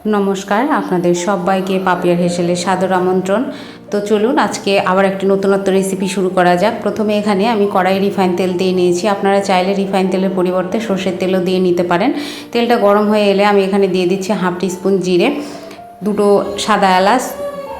নমস্কার, আপনাদের সবাইকে পাপিয়ার হেসেলে সাদর আমন্ত্রণ। তো চলুন আজকে আবার একটি নতুনত্ব রেসিপি শুরু করা যাক। প্রথমে এখানে আমি কড়াই রিফাইন তেল দিয়ে নিয়েছি। আপনারা চাইলে রিফাইন তেলের পরিবর্তে সর্ষের তেলও দিয়ে নিতে পারেন। তেলটা গরম হয়ে এলে আমি এখানে দিয়ে দিচ্ছি হাফ টিস্পুন জিরে, দুটো সাদা এলাচ,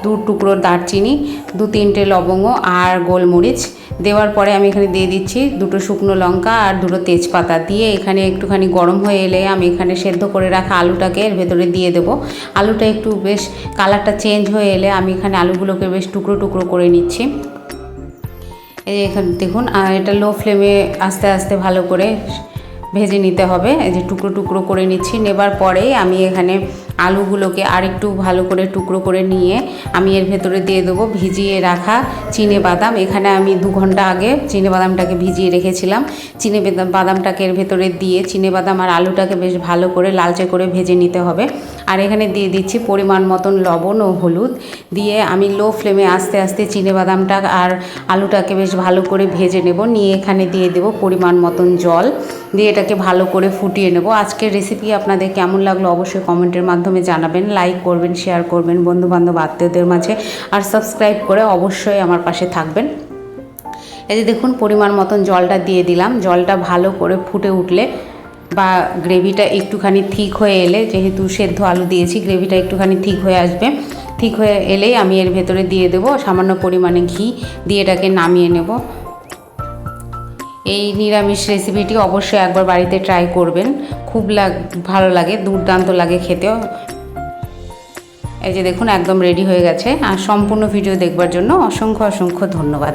দু টুকরো দারচিনি, 2-3টে লবঙ্গ আর গোলমরিচ। দেওয়ার পরে আমি এখানে দিয়ে দিচ্ছি দুটো শুকনো লঙ্কা আর দুটো তেজপাতা। দিয়ে এখানে একটুখানি গরম হয়ে এলে আমি এখানে সেদ্ধ করে রাখা আলুটাকে এর ভেতরে দিয়ে দেবো। আলুটা একটু বেশ কালারটা চেঞ্জ হয়ে এলে আমি এখানে আলুগুলোকে বেশ টুকরো টুকরো করে নিচ্ছি। এই এখানে দেখুন, এটা লো ফ্লেমে আস্তে আস্তে ভালো করে ভেজে নিতে হবে। এই যে টুকরো টুকরো করে নিচ্ছি। নেবার পরে আমি এখানে আলুগুলোকে আরেকটু ভালো করে টুকরো করে নিয়ে আমি এর ভেতরে দিয়ে দেবো ভিজিয়ে রাখা চিনেবাদাম। এখানে আমি 2 ঘন্টা আগে চিনেবাদামটাকে ভিজিয়ে রেখেছিলাম। বাদামটাকে এর ভেতরে দিয়ে চিনেবাদাম আর আলুটাকে বেশ ভালো করে লালচে করে ভেজে নিতে হবে। আর এখানে দিয়ে দিচ্ছি পরিমাণ মতন লবণ ও হলুদ। দিয়ে আমি লো ফ্লেমে আস্তে আস্তে চিনেবাদামটা আর আলুটাকে বেশ ভালো করে ভেজে নেব। নিয়ে এখানে দিয়ে দেবো পরিমাণ মতন জল, দিয়ে এটাকে ভালো করে ফুটিয়ে নেব। আজকের রেসিপি আপনাদের কেমন লাগলো অবশ্যই কমেন্টের মাধ্যমে জানাবেন। লাইক করবেন, শেয়ার করবেন বন্ধুবান্ধব আত্মীয়দের মাঝে, আর সাবস্ক্রাইব করে অবশ্যই আমার পাশে থাকবেন। এই যে দেখুন পরিমাণ মতন জলটা দিয়ে দিলাম। জলটা ভালো করে ফুটে উঠলে বা গ্রেভিটা একটুখানি ঠিক হয়ে এলে, যেহেতু সেদ্ধ আলু দিয়েছি, গ্রেভিটা একটুখানি ঠিক হয়ে আসবে। ঠিক হয়ে এলেই আমি এর ভেতরে দিয়ে দেবো সামান্য পরিমাণে ঘি, দিয়ে এটাকে নামিয়ে নেব। এই নিরামিষ রেসিপিটি অবশ্যই একবার বাড়িতে ট্রাই করবেন, খুব ভালো লাগে, দুর্দান্ত লাগে খেতেও। এই যে দেখুন একদম রেডি হয়ে গেছে। আর সম্পূর্ণ ভিডিও দেখবার জন্য অসংখ্য অসংখ্য ধন্যবাদ।